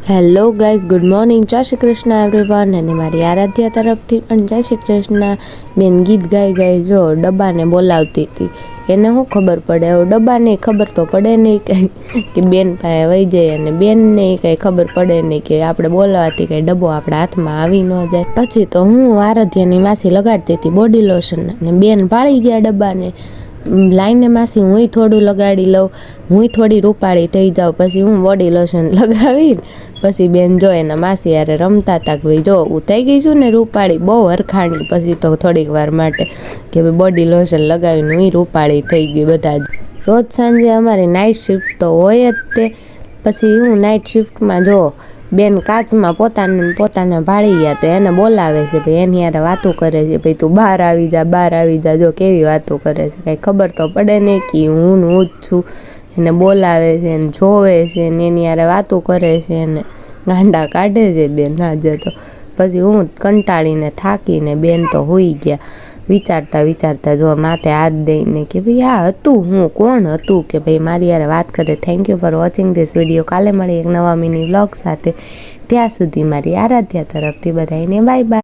Hello guys, good morning, જય Shri Krishna everyone. અને મારી આરાધ્યા તરફથી પણ જય શ્રી કૃષ્ણ. બેન ગીત ગાઈ જો ડબ્બાને બોલાવતી હતી. એને શું ખબર પડે? હવે ડબ્બાને ખબર તો પડે નહીં કંઈ કે બેન પાસે વહી જાય, અને બેનને કંઈ ખબર પડે નહીં કે આપણે બોલાવાથી કંઈ ડબ્બો આપણા હાથમાં આવી ન જાય. પછી તો હું આરાધ્યાની માસી લગાડતી હતી બોડી લોશન, અને બેન ભાળી ગયા ડબ્બાને. લાઈને માસી હું થોડું લગાડી લઉં, હું થોડી રૂપાળી થઈ જાઉં. પછી હું બોડી લોશન લગાવીને પછી બેન જો એના માસી યારે રમતા હતા કે ભાઈ જો હું થઈ ગઈ છું ને રૂપાળી, બહુ હરખાણી. પછી તો થોડીક વાર માટે કે ભાઈ બોડી લોશન લગાવીને હું રૂપાળી થઈ ગઈ. બધા જ રોજ સાંજે અમારી નાઇટ શિફ્ટ તો હોય જ તે. પછી હું નાઇટ શિફ્ટમાં જો બેન કાચમાં પોતાને ભાળી ગયા, તો એને બોલાવે છે ભાઈ, એની યારે વાતો કરે છે ભાઈ તું બહાર આવી જા, બહાર આવી જા. જો કેવી વાતો કરે છે, કાંઈ ખબર તો પડે નહીં કે હું જ છું. એને બોલાવે છે ને જોવે છે ને એની યારે વાતો કરે છે ને ગાંડા કાઢે છે બેન. ના જતો પછી હું કંટાળીને થાકીને બેન તો હોઈ ગયા. વિચારતા જો માથે હાથ દઈને કે ભાઈ આ હતું હું, કોણ હતું કે ભાઈ મારી યારે વાત કરે. Thank you for watching this video. કાલે મળી એક નવા મિની વ્લોગ સાથે. ત્યાં સુધી મારી આરાધ્યા તરફથી બધાને બાય બાય.